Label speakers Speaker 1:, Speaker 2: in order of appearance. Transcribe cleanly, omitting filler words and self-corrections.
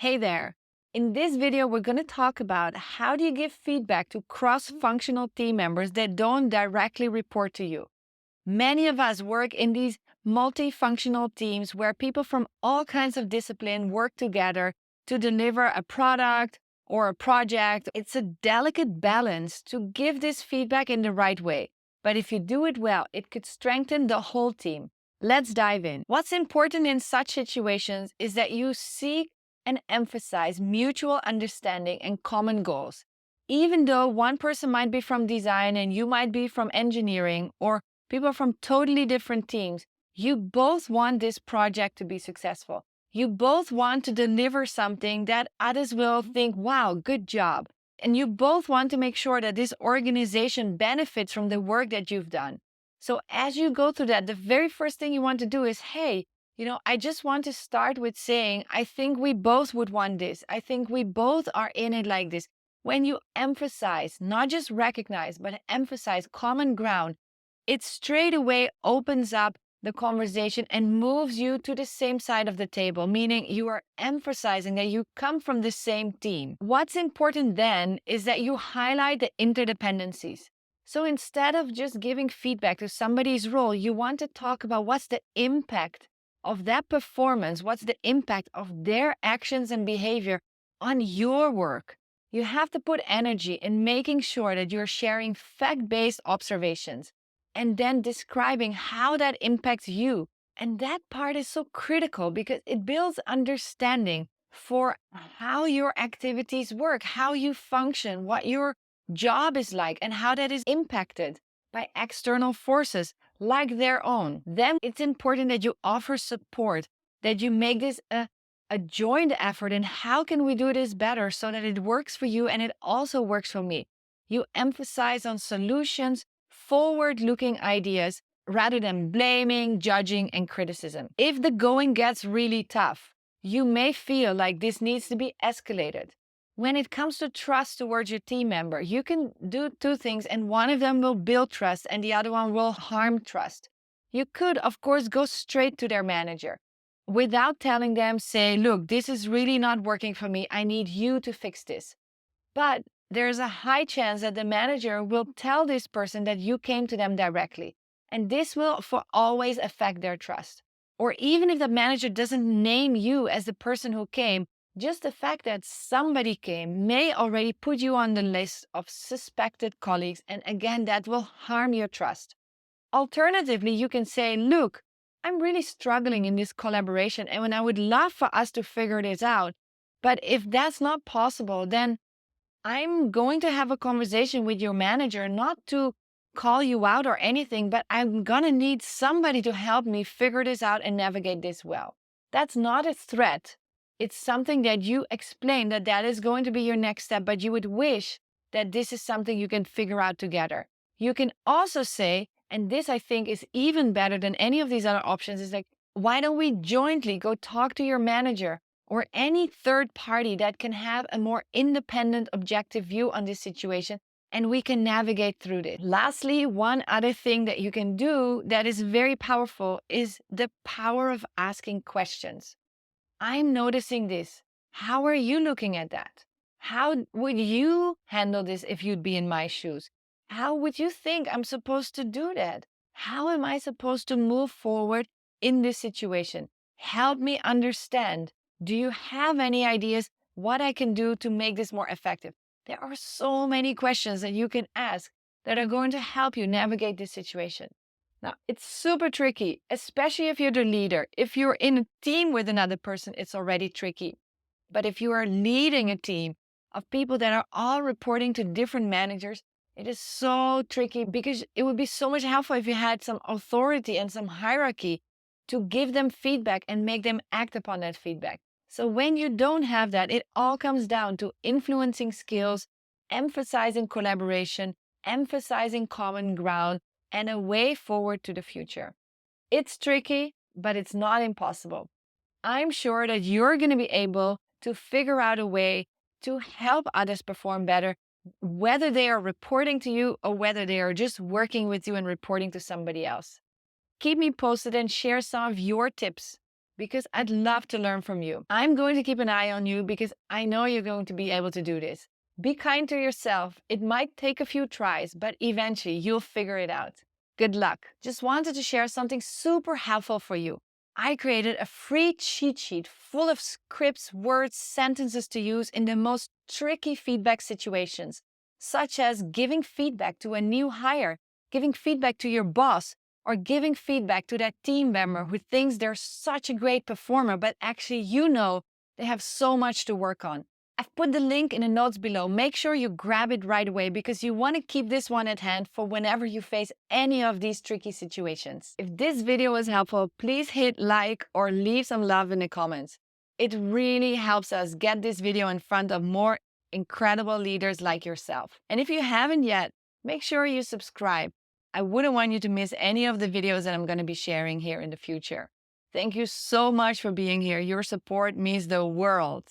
Speaker 1: Hey there. In this video, we're going to talk about how do you give feedback to cross-functional team members that don't directly report to you. Many of us work in these multifunctional teams where people from all kinds of discipline work together to deliver a product or a project. It's a delicate balance to give this feedback in the right way. But if you do it well, it could strengthen the whole team. Let's dive in. What's important in such situations is that you seek and emphasize mutual understanding and common goals. Even though one person might be from design and you might be from engineering, or people from totally different teams, you both want this project to be successful. You both want to deliver something that others will think, wow, good job. And you both want to make sure that this organization benefits from the work that you've done. So as you go through that, the very first thing you want to do is, hey, I just want to start with saying, I think we both would want this. I think we both are in it like this. When you emphasize, not just recognize, but emphasize common ground, it straight away opens up the conversation and moves you to the same side of the table, meaning you are emphasizing that you come from the same team. What's important then is that you highlight the interdependencies. So instead of just giving feedback to somebody's role, you want to talk about what's the impact of that performance, what's the impact of their actions and behavior on your work. You have to put energy in making sure that you're sharing fact-based observations and then describing how that impacts you. And that part is so critical because it builds understanding for how your activities work, how you function, what your job is like, and how that is impacted by external forces like their own. Then it's important that you offer support, that you make this a joint effort. And how can we do this better so that it works for you and it also works for me? You emphasize on solutions, forward-looking ideas, rather than blaming, judging, and criticism. If the going gets really tough, you may feel like this needs to be escalated. When it comes to trust towards your team member, you can do two things, and one of them will build trust and the other one will harm trust. You could, of course, go straight to their manager without telling them, say, look, this is really not working for me. I need you to fix this. But there's a high chance that the manager will tell this person that you came to them directly. And this will for always affect their trust. Or even if the manager doesn't name you as the person who came, just the fact that somebody came may already put you on the list of suspected colleagues. And again, that will harm your trust. Alternatively, you can say, look, I'm really struggling in this collaboration and I would love for us to figure this out. But if that's not possible, then I'm going to have a conversation with your manager, not to call you out or anything, but I'm going to need somebody to help me figure this out and navigate this well. That's not a threat. It's something that you explain that is going to be your next step, but you would wish that this is something you can figure out together. You can also say, and this I think is even better than any of these other options, is like, why don't we jointly go talk to your manager or any third party that can have a more independent, objective view on this situation, and we can navigate through this. Lastly, one other thing that you can do that is very powerful is the power of asking questions. I'm noticing this. How are you looking at that? How would you handle this if you'd be in my shoes? How would you think I'm supposed to do that? How am I supposed to move forward in this situation? Help me understand. Do you have any ideas what I can do to make this more effective? There are so many questions that you can ask that are going to help you navigate this situation. Now, it's super tricky, especially if you're the leader. If you're in a team with another person, it's already tricky. But if you are leading a team of people that are all reporting to different managers, it is so tricky because it would be so much helpful if you had some authority and some hierarchy to give them feedback and make them act upon that feedback. So when you don't have that, it all comes down to influencing skills, emphasizing collaboration, emphasizing common ground, and a way forward to the future. It's tricky, but it's not impossible. I'm sure that you're going to be able to figure out a way to help others perform better, whether they are reporting to you or whether they are just working with you and reporting to somebody else. Keep me posted and share some of your tips because I'd love to learn from you. I'm going to keep an eye on you because I know you're going to be able to do this. Be kind to yourself. It might take a few tries, but eventually you'll figure it out. Good luck. Just wanted to share something super helpful for you. I created a free cheat sheet full of scripts, words, sentences to use in the most tricky feedback situations, such as giving feedback to a new hire, giving feedback to your boss, or giving feedback to that team member who thinks they're such a great performer, but actually they have so much to work on. I've put the link in the notes below. Make sure you grab it right away because you want to keep this one at hand for whenever you face any of these tricky situations. If this video was helpful, please hit like or leave some love in the comments. It really helps us get this video in front of more incredible leaders like yourself. And if you haven't yet, make sure you subscribe. I wouldn't want you to miss any of the videos that I'm going to be sharing here in the future. Thank you so much for being here. Your support means the world.